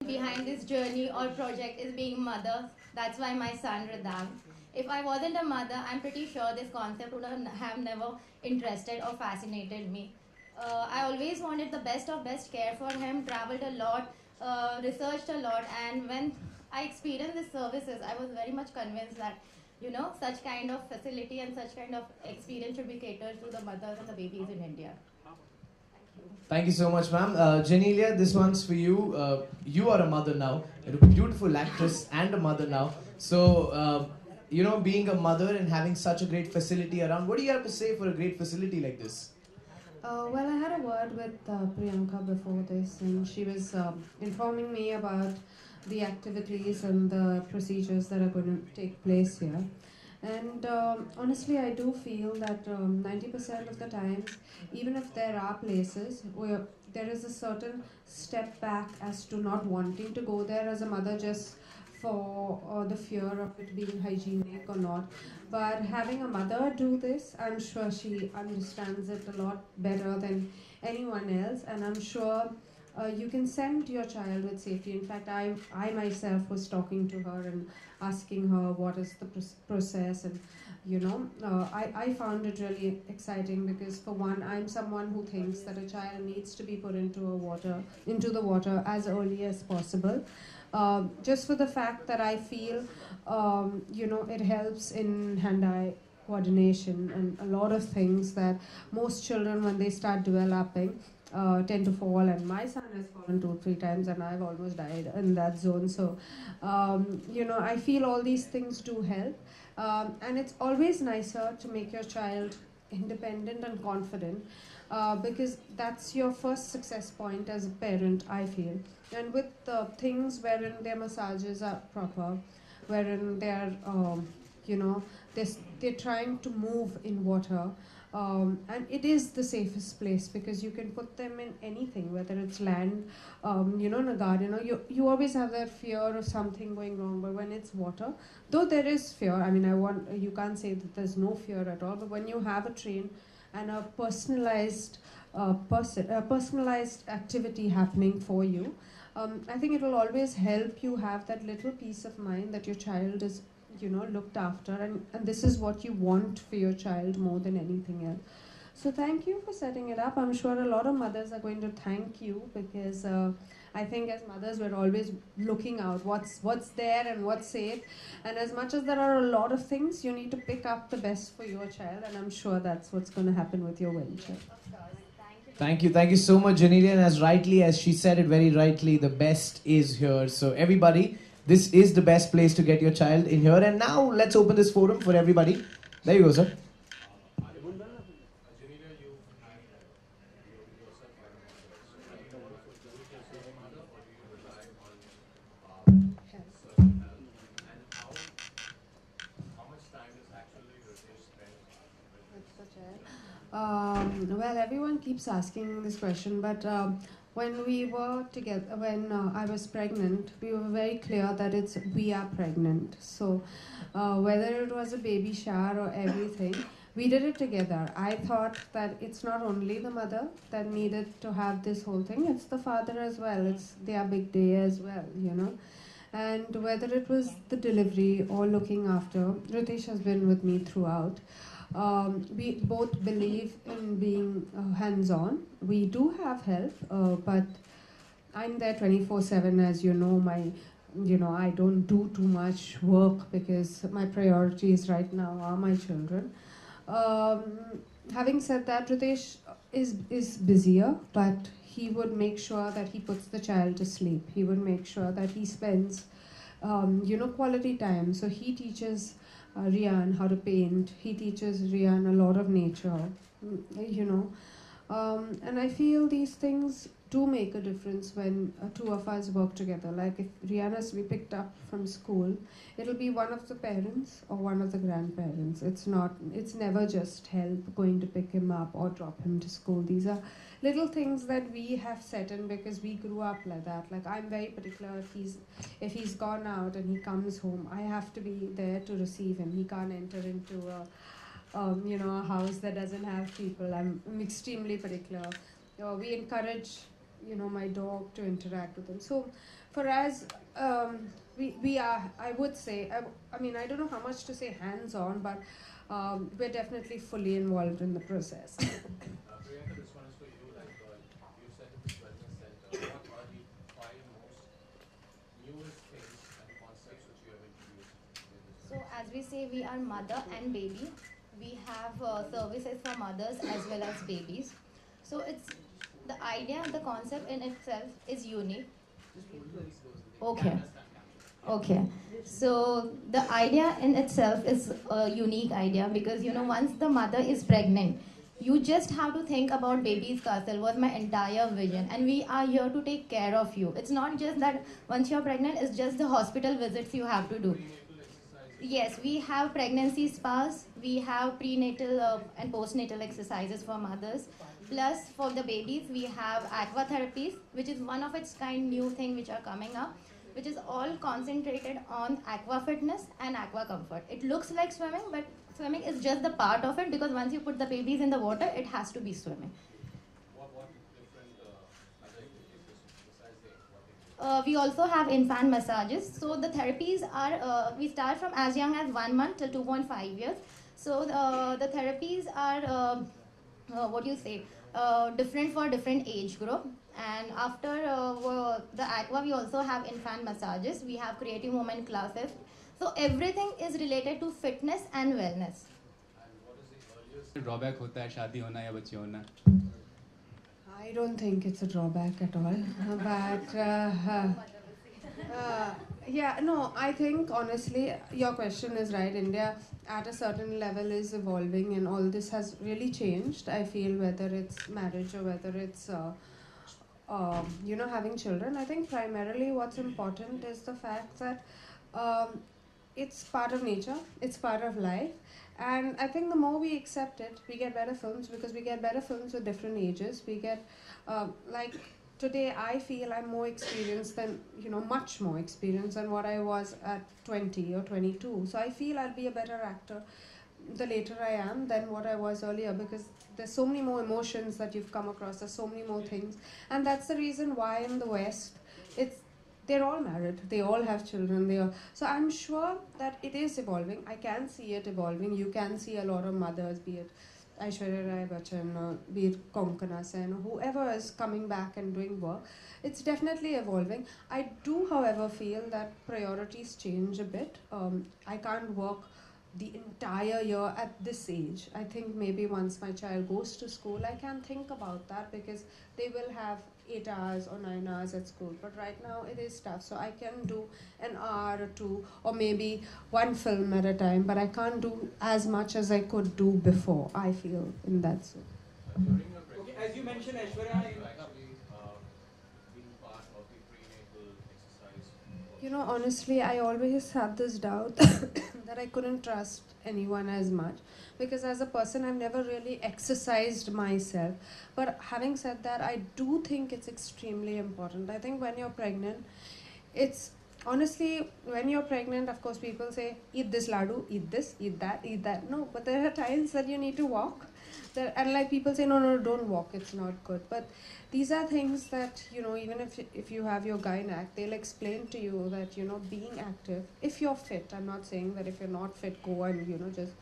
Behind this journey or project is being mother. That's why my son Ridham. If I wasn't a mother, I'm pretty sure this concept would have never interested or fascinated me. I always wanted the best of best care for him, traveled a lot, researched a lot, and when I experienced these services, I was very much convinced that such kind of facility and such kind of experience should be catered to the mothers and the babies in India. Thank you so much, ma'am. Genelia, this one's for you. You are a mother now, a beautiful actress and a mother now. So, being a mother and having such a great facility around, what do you have to say for a great facility like this? Well, I had a word with Priyanka before this, and she was informing me about the activities and the procedures that are going to take place here. And honestly, I do feel that 90% of the times, even if there are places where there is a certain step back as to not wanting to go there as a mother just for the fear of it being hygienic or not. But having a mother do this, I'm sure she understands it a lot better than anyone else, and I'm sure you can send your child with safety. In fact, I myself was talking to her and asking her what is the process, and I found it really exciting because, for one, I'm someone who thinks that a child needs to be put into the water as early as possible, just for the fact that I feel it helps in hand-eye coordination and a lot of things that most children, when they start developing, tend to fall, and my son has fallen 2-3 times and I've almost died in that zone. So I feel all these things do help, and it's always nicer to make your child independent and confident, because that's your first success point as a parent, I feel. And with things wherein their massages are proper, wherein they're they're trying to move in water, and it is the safest place because you can put them in anything, whether it's land, in a garden, or you always have that fear of something going wrong. But when it's water, though there is fear, I mean, you can't say that there's no fear at all. But when you have a train and a personalized personalized activity happening for you, I think it will always help you have that little peace of mind that your child is looked after, and this is what you want for your child more than anything else. So thank you for setting it up. I'm sure a lot of mothers are going to thank you because I think as mothers we're always looking out what's there and what's safe, and as much as there are a lot of things, you need to pick up the best for your child, and I'm sure that's what's going to happen with your venture. Thank you so much, Genelia. And as she said it very rightly, the best is here. So everybody, this is the best place to get your child in here. And now let's open this forum for everybody. There you go, sir. Well, everyone keeps asking this question, but when we were together, when I was pregnant, we were very clear that we are pregnant. So whether it was a baby shower or everything, we did it together. I thought that it's not only the mother that needed to have this whole thing, it's the father as well. It's their big day as well, And whether it was the delivery or looking after, Ritesh has been with me throughout. We both believe in being hands-on. We do have help, but I'm there 24/7, as you know. I don't do too much work because my priorities right now are my children. Having said that, Ritesh is busier, but he would make sure that he puts the child to sleep. He would make sure that he spends, quality time. So he teaches Rian how to paint. He teaches Rian a lot of nature, and I feel these things do make a difference when two of us work together. Like if Rihanna's to be picked up from school, it'll be one of the parents or one of the grandparents. It's never just help going to pick him up or drop him to school. These are little things that we have set in because we grew up like that. Like I'm very particular if he's gone out and he comes home, I have to be there to receive him. He can't enter into a house that doesn't have people. I'm extremely particular. We encourage my dog to interact with him. So for us, we are, I would say, I mean, I don't know how much to say hands-on, but we're definitely fully involved in the process. Priyanka, this one is for you. Like you said at this wellness center, what are the 5 most newest things and concepts which you have introduced? So as we say, we are mother and baby. We have services for mothers as well as babies. So it's the idea, the concept in itself is unique. Okay. Okay. So the idea in itself is a unique idea because once the mother is pregnant, you just have to think about baby's castle was my entire vision, and we are here to take care of you. It's not just that once you're pregnant, it's just the hospital visits you have to do. Yes, we have pregnancy spas, we have prenatal and postnatal exercises for mothers. Plus, for the babies, we have aqua therapies, which is one of its kind new thing which are coming up, which is all concentrated on aqua fitness and aqua comfort. It looks like swimming, but swimming is just the part of it because once you put the babies in the water, it has to be swimming. What different other activities besides the aquatic? We also have infant massages. So the therapies are, we start from as young as 1 month till 2.5 years. So the therapies are, different for different age group. And after the aqua, we also have infant massages. We have creative movement classes. So everything is related to fitness and wellness. And what is the earliest drawback होता है शादी होना या बच्चे होना? I don't think it's a drawback at all. But yeah, no, I think honestly, your question is right. India at a certain level is evolving, and all this has really changed. I feel whether it's marriage or whether it's having children. I think primarily what's important is the fact that it's part of nature, it's part of life. And I think the more we accept it, we get better films because we get better films with different ages. We get, like today, I feel I'm more experienced than, much more experienced than what I was at 20 or 22. So I feel I'll be a better actor the later I am than what I was earlier because there's so many more emotions that you've come across, there's so many more things. And that's the reason why in the West, they're all married, they all have children, so I'm sure that it is evolving. I can see it evolving. You can see a lot of mothers, be it Aishwarya Rai Bachchan, be it Konkana Sen, or whoever is coming back and doing work. It's definitely evolving. I do, however, feel that priorities change a bit. I can't work the entire year at this age. I think maybe once my child goes to school, I can think about that because they will have 8 hours or 9 hours at school. But right now it is tough. So I can do an hour or two or maybe one film at a time, but I can't do as much as I could do before, I feel, in that sense. Okay, as you mentioned, Aishwarya, you actually being part of the prenatal exercise? Honestly, I always had this doubt that I couldn't trust anyone as much because as a person, I've never really exercised myself. But having said that, I do think it's extremely important. I think when you're pregnant, honestly, when you're pregnant, of course, people say, eat this laddu, eat this, eat that. No, but there are times that you need to walk. And like people say, no, don't walk, it's not good. But these are things that, even if you have your gynac, they'll explain to you that, being active, if you're fit, I'm not saying that if you're not fit, go and, just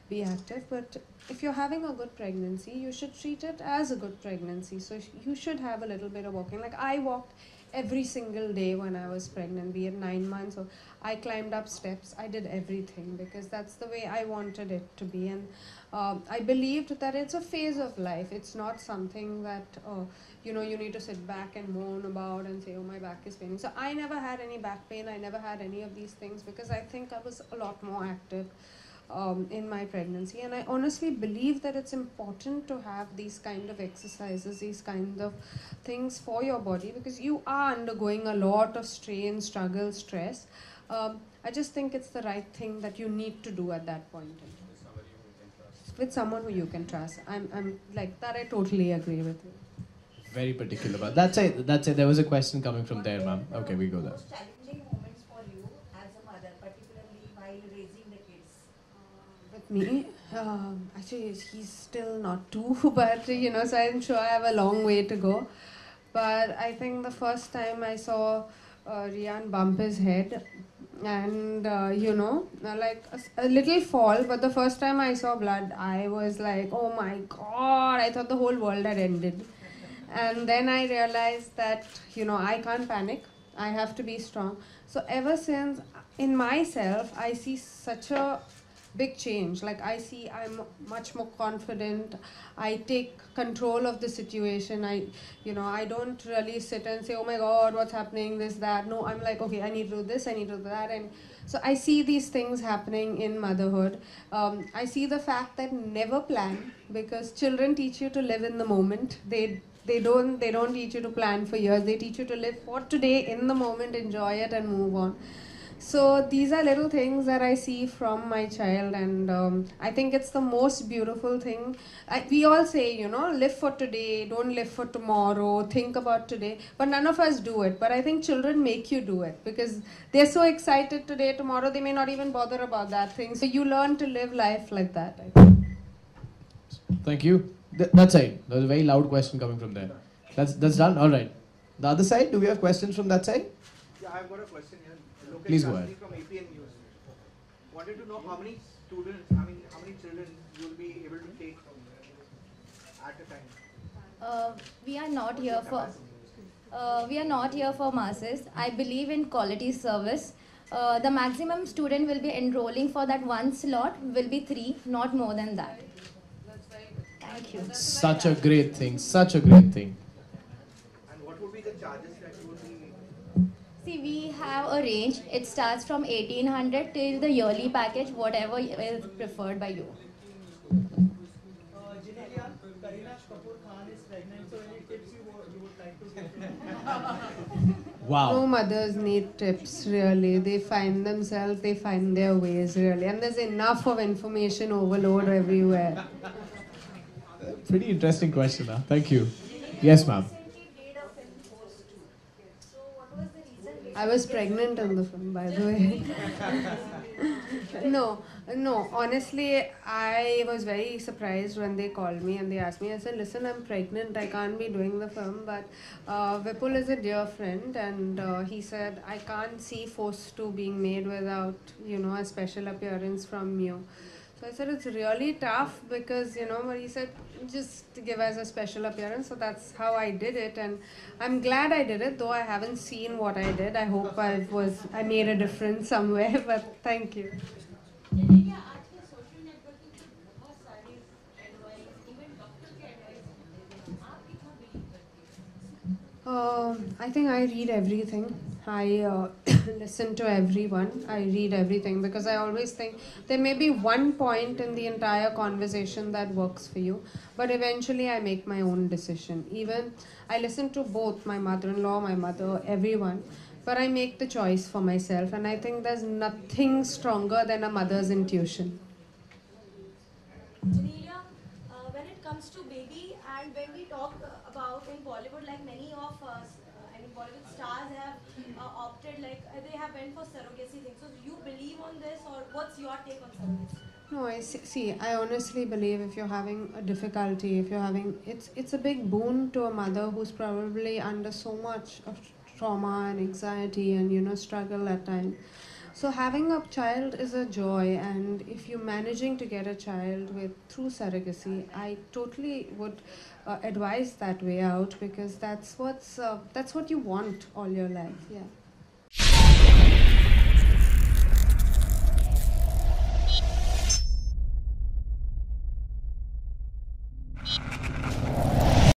be active. But if you're having a good pregnancy, you should treat it as a good pregnancy. So you should have a little bit of walking. Like I walked every single day when I was pregnant, be it 9 months, or I climbed up steps. I did everything because that's the way I wanted it to be. And I believed that it's a phase of life. It's not something that, you need to sit back and moan about and say, oh, my back is paining. So I never had any back pain. I never had any of these things because I think I was a lot more active. in my pregnancy, and I honestly believe that it's important to have these kind of exercises, these kind of things for your body, because you are undergoing a lot of strain, struggle, stress. I just think it's the right thing that you need to do at that point in time. Somebody who you can trust. With someone who you can trust. I'm like that. I totally agree with you. Very particular about that's it. That's it. There was a question coming from there, ma'am. Okay, we go there. Most challenging moments for you as a mother, particularly while raising the kids? With me, actually, he's still not two, but so I'm sure I have a long way to go. But I think the first time I saw Rian bump his head, and like a little fall, but the first time I saw blood, I was like, oh my god, I thought the whole world had ended. And then I realized that I can't panic, I have to be strong. So ever since, in myself, I see such a big change. Like I see I'm much more confident, I take control of the situation. I don't really sit and say, oh my god, what's happening, this, that. No, I'm like, okay, I need to do this, I need to do that. And so I see these things happening in motherhood. I see the fact that never plan, because children teach you to live in the moment. They don't teach you to plan for years. They teach you to live for today, in the moment, enjoy it, and move on. So these are little things that I see from my child, and I think it's the most beautiful thing. We all say, live for today, don't live for tomorrow, think about today, but none of us do it. But I think children make you do it, because they're so excited today, tomorrow they may not even bother about that thing. So you learn to live life like that, I think. Thank you. That side. There was a very loud question coming from there. That's done. All right. The other side. Do we have questions from that side? Yeah, I've got a question here. Lokesh Please go Shastri ahead. from APN News. Wanted to know how many students, how many children you will be able to take at a time? We are not here for masses. I believe in quality service. The maximum student will be enrolling for that one slot will be 3, not more than that. Thank you. Such a great thing. Such a great thing. And what would be the charges that you would be... See, we have a range. It starts from 1800 till the yearly package, whatever is preferred by you. Genelia, Kareena Kapoor Khan is pregnant, so any tips you would like to give to her? Wow. No mothers need tips, really. They find themselves, they find their ways, really. And there's enough of information overload everywhere. Pretty interesting question, huh? Thank you. Yes, ma'am. I was pregnant in the film, by the way. No, honestly, I was very surprised when they called me and they asked me. I said, listen, I'm pregnant, I can't be doing the film, but Vipul is a dear friend, and he said, I can't see Force 2 being made without, a special appearance from you. So I said, it's really tough because, but he said, just give us a special appearance. So that's how I did it. And I'm glad I did it, though I haven't seen what I did. I hope I made a difference somewhere, but thank you. I think I read everything. I listen to everyone. I read everything because I always think there may be one point in the entire conversation that works for you, but eventually I make my own decision. Even I listen to both my mother-in-law, my mother, everyone, but I make the choice for myself, and I think there's nothing stronger than a mother's intuition. Genelia, when it comes to baby and when we talk about in Bollywood, like many of us, Bollywood stars have opted, like they have went for surrogacy things. So do you believe on this, or what's your take on surrogacy? No, I honestly believe if you're having a difficulty, if you're having, it's a big boon to a mother who's probably under so much of trauma and anxiety and struggle at times. So having a child is a joy, and if you're managing to get a child through surrogacy, I totally would advise that way out, because that's what you want all your life. Yeah.